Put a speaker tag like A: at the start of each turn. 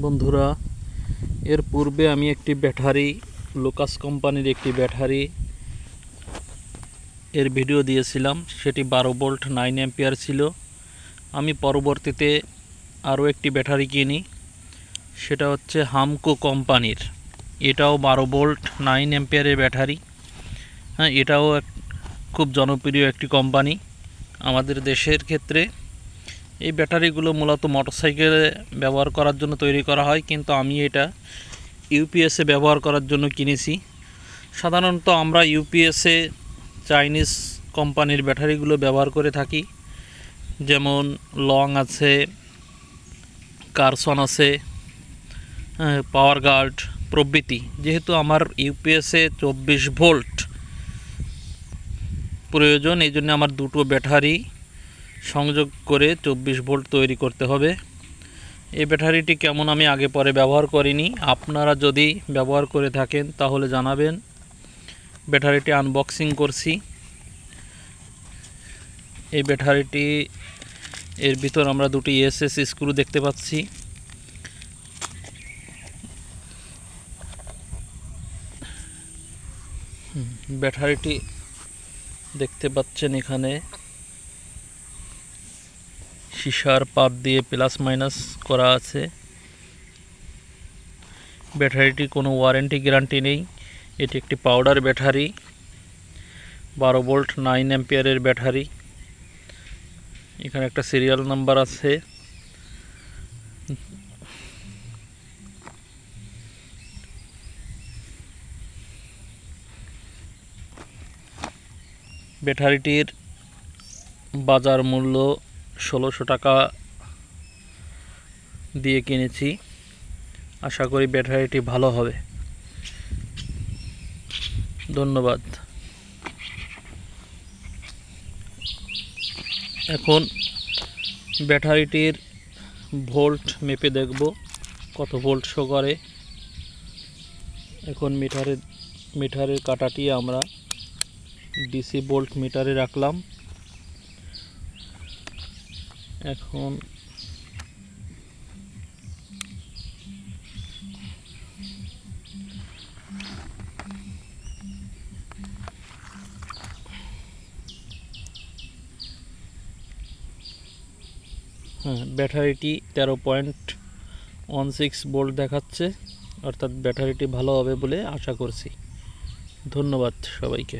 A: বন্ধুরা, এর পূর্বে আমি একটি ব্যাটারি লোকাস কোম্পানির একটি ব্যাটারি এর ভিডিও দিয়েছিলাম। সেটি 12 ভোল্ট 9 অ্যাম্পিয়ার ছিল। আমি পরবর্তীতে আরও একটি ব্যাটারি কিনি, সেটা হচ্ছে হামকো কোম্পানির। এটাও 12 ভোল্ট 9 অ্যাম্পিয়ারের ব্যাটারি। হ্যাঁ, এটাও খুব জনপ্রিয় একটি কোম্পানি আমাদের দেশের ক্ষেত্রে। এই ব্যাটারিগুলো মূলত মোটরসাইকেলে ব্যবহার করার জন্য তৈরি করা হয়, কিন্তু আমি এটা ইউপিএসে ব্যবহার করার জন্য কিনেছি। সাধারণত আমরা ইউপিএসে চাইনিজ কোম্পানির ব্যাটারিগুলো ব্যবহার করে থাকি, যেমন লং আছে, কারসন আছে, পাওয়ার গার্ড প্রভৃতি। যেহেতু আমার ইউপিএসে 24 ভোল্ট প্রয়োজন, এই জন্য আমার দুটো ব্যাটারি সংযোগ করে 24 ভোল্ট তৈরি করতে হবে। এই ব্যাটারিটি কেমন আমি আগে পরে ব্যবহার করিনি, আপনারা যদি ব্যবহার করে থাকেন তাহলে জানাবেন। ব্যাটারিটি আনবক্সিং করছি। এই ব্যাটারিটি এর ভিতর আমরা দুটি এসএস স্ক্রু দেখতে পাচ্ছি। ব্যাটারিটি দেখতে পাচ্ছেন এখানে সীসার পাত দিয়ে প্লাস মাইনাস করা আছে। ব্যাটারিটি কোনো ওয়ারেন্টি গ্যারান্টি নেই। এটি একটি পাউডার ব্যাটারি, 12 ভোল্ট 9 অ্যাম্পিয়ারের ব্যাটারি। এখানে একটা সিরিয়াল নাম্বার আছে। ব্যাটারিটির বাজার মূল্য 1600 টাকা দিয়ে কিনেছি। আশা করি ব্যাটারিটি ভালো হবে। ধন্যবাদ। এখন ব্যাটারিটির ভোল্ট মেপে দেখব কত ভোল্ট শো করে। এখন মিটারের কাঁটাটি আমরা ডিসি ভোল্ট মিটারে রাখলাম। এখন ব্যাটারিটি 13.16 ভোল্ট দেখাচ্ছে, অর্থাৎ ব্যাটারিটি ভালো হবে বলে আশা করছি। ধন্যবাদ সবাইকে।